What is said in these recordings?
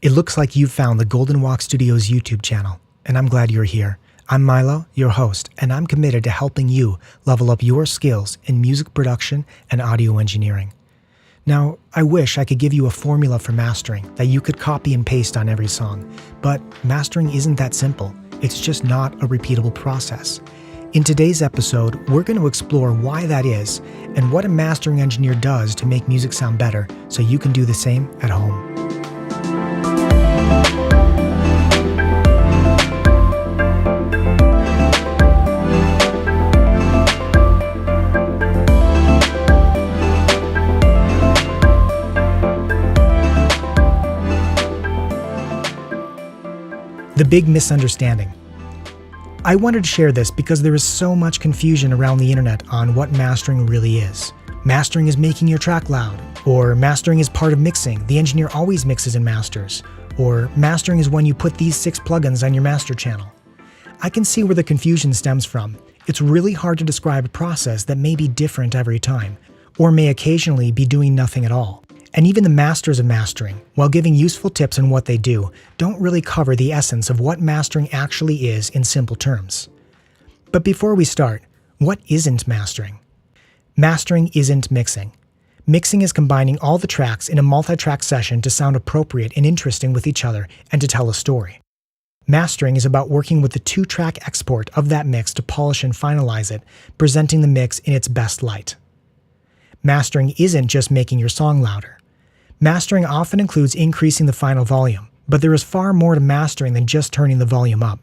It looks like you've found the Golden Walk Studios YouTube channel, and I'm glad you're here. I'm Milo, your host, and I'm committed to helping you level up your skills in music production and audio engineering. Now, I wish I could give you a formula for mastering that you could copy and paste on every song, but mastering isn't that simple. It's just not a repeatable process. In today's episode, we're going to explore why that is and what a mastering engineer does to make music sound better so you can do the same at home. The big misunderstanding. I wanted to share this because there is so much confusion around the internet on what mastering really is. Mastering is making your track loud, or mastering is part of mixing. The engineer always mixes and masters, or mastering is when you put these 6 plugins on your master channel. I can see where the confusion stems from. It's really hard to describe a process that may be different every time, or may occasionally be doing nothing at all. And even the masters of mastering, while giving useful tips on what they do, don't really cover the essence of what mastering actually is in simple terms. But before we start, what isn't mastering? Mastering isn't mixing. Mixing is combining all the tracks in a multi-track session to sound appropriate and interesting with each other and to tell a story. Mastering is about working with the 2-track export of that mix to polish and finalize it, presenting the mix in its best light. Mastering isn't just making your song louder. Mastering often includes increasing the final volume, but there is far more to mastering than just turning the volume up.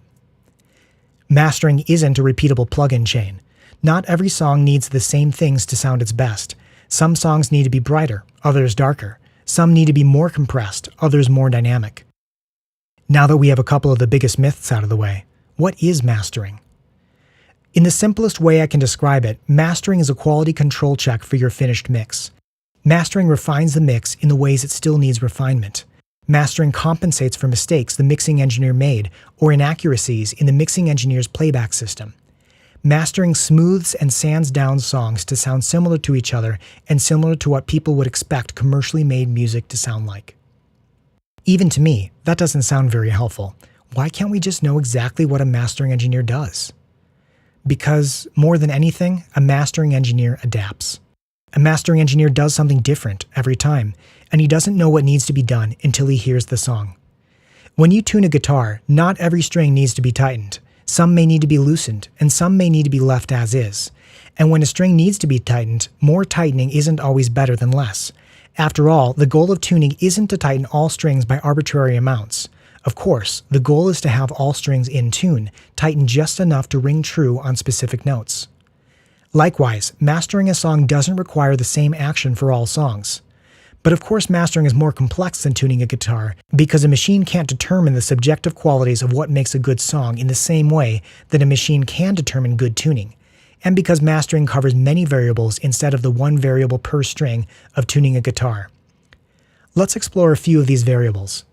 Mastering isn't a repeatable plug-in chain. Not every song needs the same things to sound its best. Some songs need to be brighter, others darker. Some need to be more compressed, others more dynamic. Now that we have a couple of the biggest myths out of the way, what is mastering? In the simplest way I can describe it, mastering is a quality control check for your finished mix. Mastering refines the mix in the ways it still needs refinement. Mastering compensates for mistakes the mixing engineer made or inaccuracies in the mixing engineer's playback system. Mastering smooths and sands down songs to sound similar to each other and similar to what people would expect commercially made music to sound like. Even to me, that doesn't sound very helpful. Why can't we just know exactly what a mastering engineer does? Because, more than anything, a mastering engineer adapts. A mastering engineer does something different every time, and he doesn't know what needs to be done until he hears the song. When you tune a guitar, not every string needs to be tightened. Some may need to be loosened, and some may need to be left as is. And when a string needs to be tightened, more tightening isn't always better than less. After all, the goal of tuning isn't to tighten all strings by arbitrary amounts. Of course, the goal is to have all strings in tune, tightened just enough to ring true on specific notes. Likewise, mastering a song doesn't require the same action for all songs. But of course, mastering is more complex than tuning a guitar because a machine can't determine the subjective qualities of what makes a good song in the same way that a machine can determine good tuning, and because mastering covers many variables instead of the one variable per string of tuning a guitar. Let's explore a few of these variables.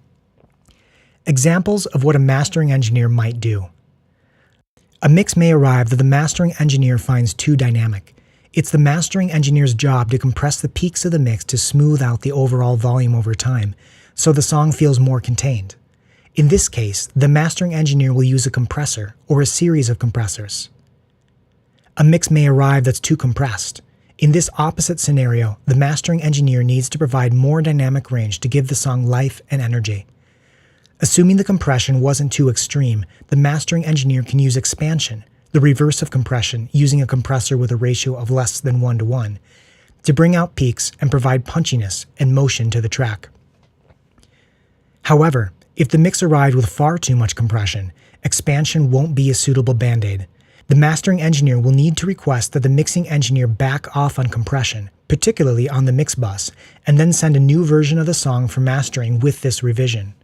Examples of what a mastering engineer might do. A mix may arrive that the mastering engineer finds too dynamic. It's the mastering engineer's job to compress the peaks of the mix to smooth out the overall volume over time, so the song feels more contained. In this case, the mastering engineer will use a compressor or a series of compressors. A mix may arrive that's too compressed. In this opposite scenario, the mastering engineer needs to provide more dynamic range to give the song life and energy. Assuming the compression wasn't too extreme, the mastering engineer can use expansion, the reverse of compression, using a compressor with a ratio of less than 1:1, to bring out peaks and provide punchiness and motion to the track. However, if the mix arrived with far too much compression, expansion won't be a suitable band-aid. The mastering engineer will need to request that the mixing engineer back off on compression, particularly on the mix bus, and then send a new version of the song for mastering with this revision.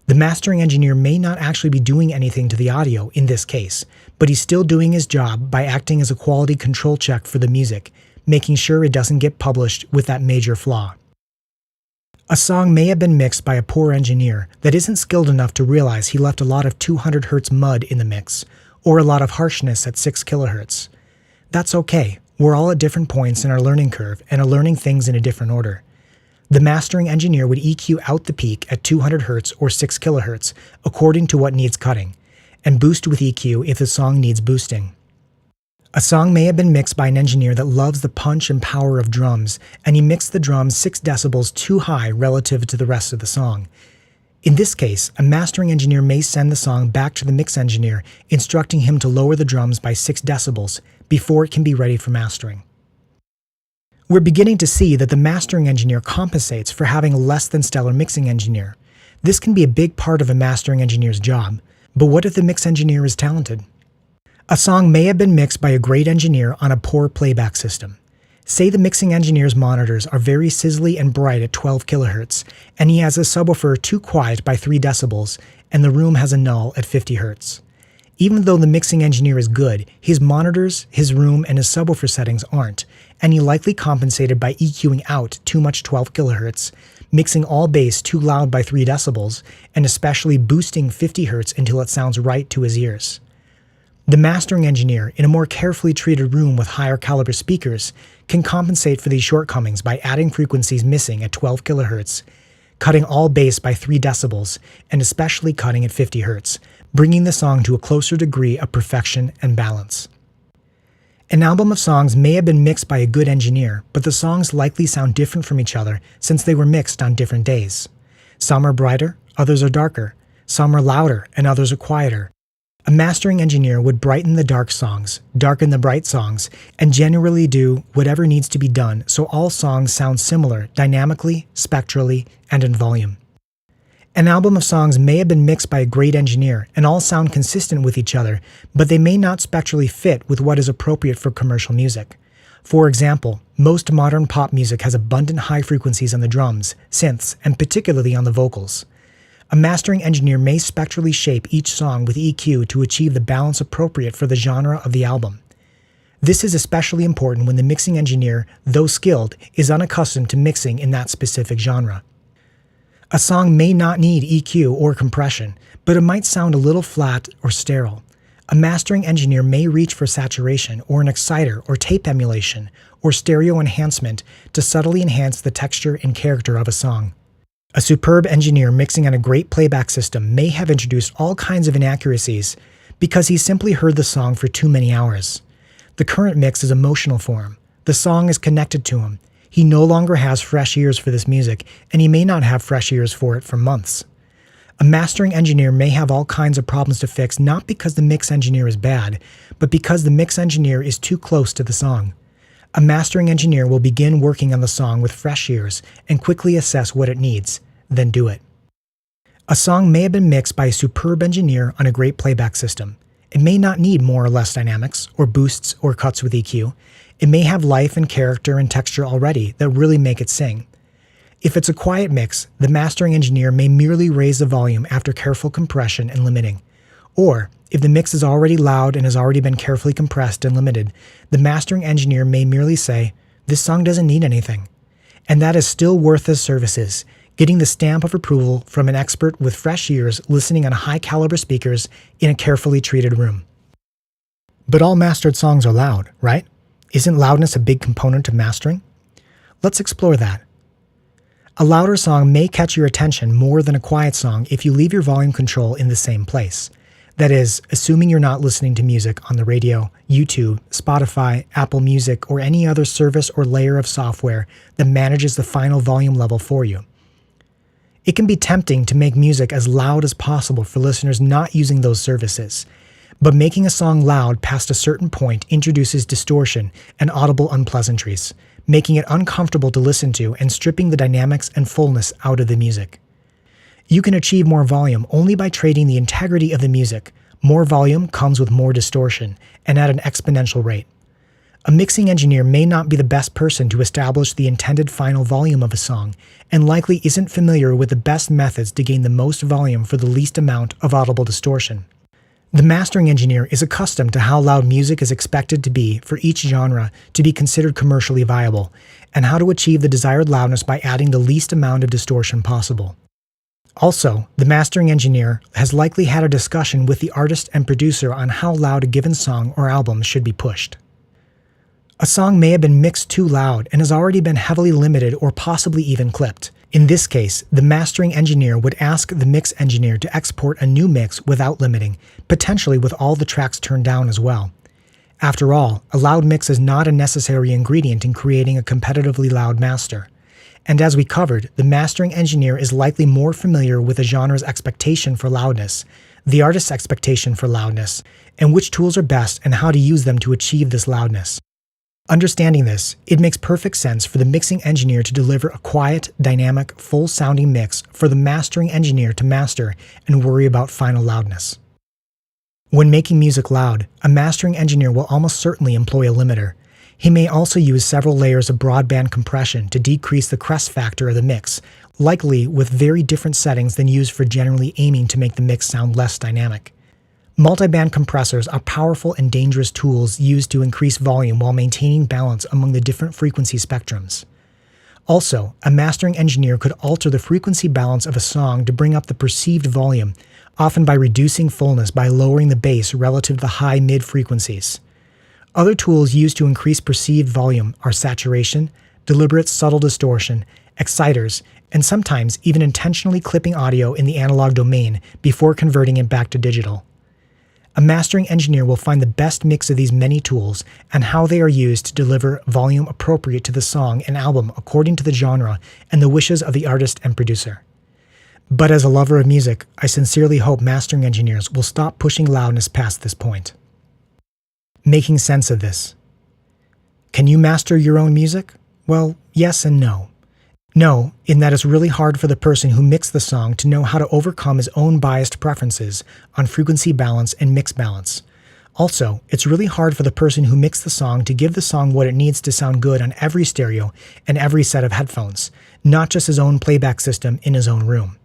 The mastering engineer may not actually be doing anything to the audio in this case, but he's still doing his job by acting as a quality control check for the music, making sure it doesn't get published with that major flaw. A song may have been mixed by a poor engineer that isn't skilled enough to realize he left a lot of 200 Hz mud in the mix, or a lot of harshness at 6 kHz. That's okay. We're all at different points in our learning curve and are learning things in a different order. The mastering engineer would EQ out the peak at 200 Hz or 6 kHz according to what needs cutting, and boost with EQ if the song needs boosting. A song may have been mixed by an engineer that loves the punch and power of drums, and he mixed the drums 6 decibels too high relative to the rest of the song. In this case, a mastering engineer may send the song back to the mix engineer, instructing him to lower the drums by 6 decibels before it can be ready for mastering. We're beginning to see that the mastering engineer compensates for having a less than stellar mixing engineer. This can be a big part of a mastering engineer's job, but what if the mix engineer is talented? A song may have been mixed by a great engineer on a poor playback system. Say the mixing engineer's monitors are very sizzly and bright at 12 kHz, and he has a subwoofer too quiet by 3 decibels, and the room has a null at 50 Hz. Even though the mixing engineer is good, his monitors, his room, and his subwoofer settings aren't, and he likely compensated by EQing out too much 12 kHz, mixing all bass too loud by 3 decibels, and especially boosting 50 Hz until it sounds right to his ears. The mastering engineer, in a more carefully treated room with higher caliber speakers, can compensate for these shortcomings by adding frequencies missing at 12 kHz, cutting all bass by 3 decibels, and especially cutting at 50 Hz, bringing the song to a closer degree of perfection and balance. An album of songs may have been mixed by a good engineer, but the songs likely sound different from each other since they were mixed on different days. Some are brighter, others are darker. Some are louder, and others are quieter. A mastering engineer would brighten the dark songs, darken the bright songs, and generally do whatever needs to be done so all songs sound similar dynamically, spectrally, and in volume. An album of songs may have been mixed by a great engineer and all sound consistent with each other, but they may not spectrally fit with what is appropriate for commercial music. For example, most modern pop music has abundant high frequencies on the drums, synths, and particularly on the vocals. A mastering engineer may spectrally shape each song with EQ to achieve the balance appropriate for the genre of the album. This is especially important when the mixing engineer, though skilled, is unaccustomed to mixing in that specific genre. A song may not need EQ or compression, but it might sound a little flat or sterile. A mastering engineer may reach for saturation or an exciter or tape emulation or stereo enhancement to subtly enhance the texture and character of a song. A superb engineer mixing on a great playback system may have introduced all kinds of inaccuracies because he simply heard the song for too many hours. The current mix is emotional for him. The song is connected to him. He no longer has fresh ears for this music, and he may not have fresh ears for it for months. A mastering engineer may have all kinds of problems to fix not because the mix engineer is bad, but because the mix engineer is too close to the song. A mastering engineer will begin working on the song with fresh ears and quickly assess what it needs, then do it. A song may have been mixed by a superb engineer on a great playback system. It may not need more or less dynamics, or boosts or cuts with EQ. It may have life and character and texture already that really make it sing. If it's a quiet mix, the mastering engineer may merely raise the volume after careful compression and limiting. Or, if the mix is already loud and has already been carefully compressed and limited, the mastering engineer may merely say, "This song doesn't need anything." And that is still worth his services, getting the stamp of approval from an expert with fresh ears listening on high-caliber speakers in a carefully treated room. But all mastered songs are loud, right? Isn't loudness a big component of mastering? Let's explore that. A louder song may catch your attention more than a quiet song if you leave your volume control in the same place. That is, assuming you're not listening to music on the radio, YouTube, Spotify, Apple Music, or any other service or layer of software that manages the final volume level for you. It can be tempting to make music as loud as possible for listeners not using those services, but making a song loud past a certain point introduces distortion and audible unpleasantries, making it uncomfortable to listen to and stripping the dynamics and fullness out of the music. You can achieve more volume only by trading the integrity of the music. More volume comes with more distortion, and at an exponential rate. A mixing engineer may not be the best person to establish the intended final volume of a song, and likely isn't familiar with the best methods to gain the most volume for the least amount of audible distortion. The mastering engineer is accustomed to how loud music is expected to be for each genre to be considered commercially viable, and how to achieve the desired loudness by adding the least amount of distortion possible. Also, the mastering engineer has likely had a discussion with the artist and producer on how loud a given song or album should be pushed. A song may have been mixed too loud and has already been heavily limited or possibly even clipped. In this case, the mastering engineer would ask the mix engineer to export a new mix without limiting, potentially with all the tracks turned down as well. After all, a loud mix is not a necessary ingredient in creating a competitively loud master. And as we covered, the mastering engineer is likely more familiar with a genre's expectation for loudness, the artist's expectation for loudness, and which tools are best and how to use them to achieve this loudness. Understanding this, it makes perfect sense for the mixing engineer to deliver a quiet, dynamic, full-sounding mix for the mastering engineer to master and worry about final loudness. When making music loud, a mastering engineer will almost certainly employ a limiter. He may also use several layers of broadband compression to decrease the crest factor of the mix, likely with very different settings than used for generally aiming to make the mix sound less dynamic. Multiband compressors are powerful and dangerous tools used to increase volume while maintaining balance among the different frequency spectrums. Also, a mastering engineer could alter the frequency balance of a song to bring up the perceived volume, often by reducing fullness by lowering the bass relative to the high-mid frequencies. Other tools used to increase perceived volume are saturation, deliberate subtle distortion, exciters, and sometimes even intentionally clipping audio in the analog domain before converting it back to digital. A mastering engineer will find the best mix of these many tools and how they are used to deliver volume appropriate to the song and album according to the genre and the wishes of the artist and producer. But as a lover of music, I sincerely hope mastering engineers will stop pushing loudness past this point. Making sense of this. Can you master your own music? Well, yes and no. No, in that it's really hard for the person who mixed the song to know how to overcome his own biased preferences on frequency balance and mix balance. Also, it's really hard for the person who mixed the song to give the song what it needs to sound good on every stereo and every set of headphones, not just his own playback system in his own room.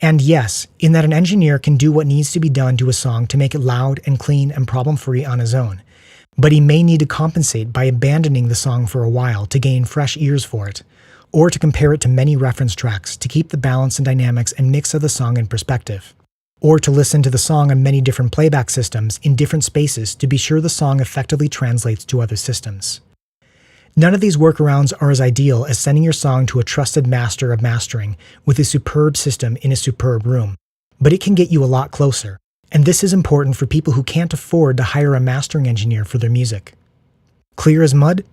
And yes, in that an engineer can do what needs to be done to a song to make it loud and clean and problem-free on his own, but he may need to compensate by abandoning the song for a while to gain fresh ears for it, or to compare it to many reference tracks to keep the balance and dynamics and mix of the song in perspective, or to listen to the song on many different playback systems in different spaces to be sure the song effectively translates to other systems. None of these workarounds are as ideal as sending your song to a trusted master of mastering with a superb system in a superb room, but it can get you a lot closer, and this is important for people who can't afford to hire a mastering engineer for their music. Clear as mud?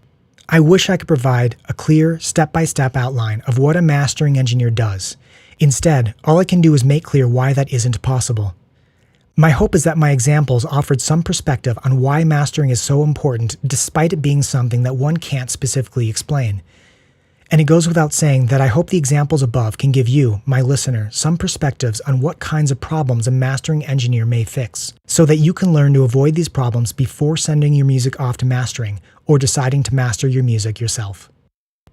I wish I could provide a clear, step-by-step outline of what a mastering engineer does. Instead, all I can do is make clear why that isn't possible. My hope is that my examples offered some perspective on why mastering is so important despite it being something that one can't specifically explain. And it goes without saying that I hope the examples above can give you, my listener, some perspectives on what kinds of problems a mastering engineer may fix, so that you can learn to avoid these problems before sending your music off to mastering or deciding to master your music yourself.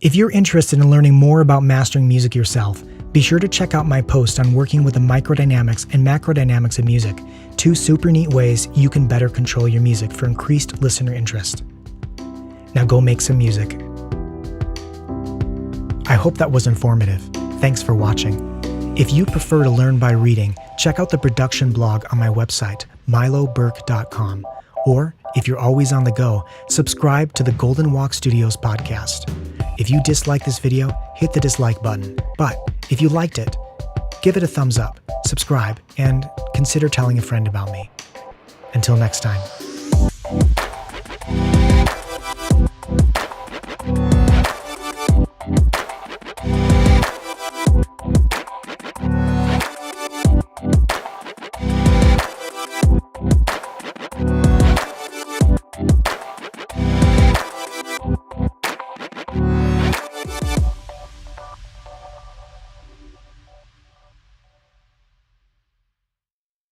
If you're interested in learning more about mastering music yourself, be sure to check out my post on working with the microdynamics and macrodynamics of music, two super neat ways you can better control your music for increased listener interest. Now go make some music. I hope that was informative. Thanks for watching. If you prefer to learn by reading, check out the production blog on my website, miloburke.com. Or, if you're always on the go, subscribe to the Golden Walk Studios podcast. If you dislike this video, hit the dislike button. But if you liked it, give it a thumbs up, subscribe, and consider telling a friend about me. Until next time.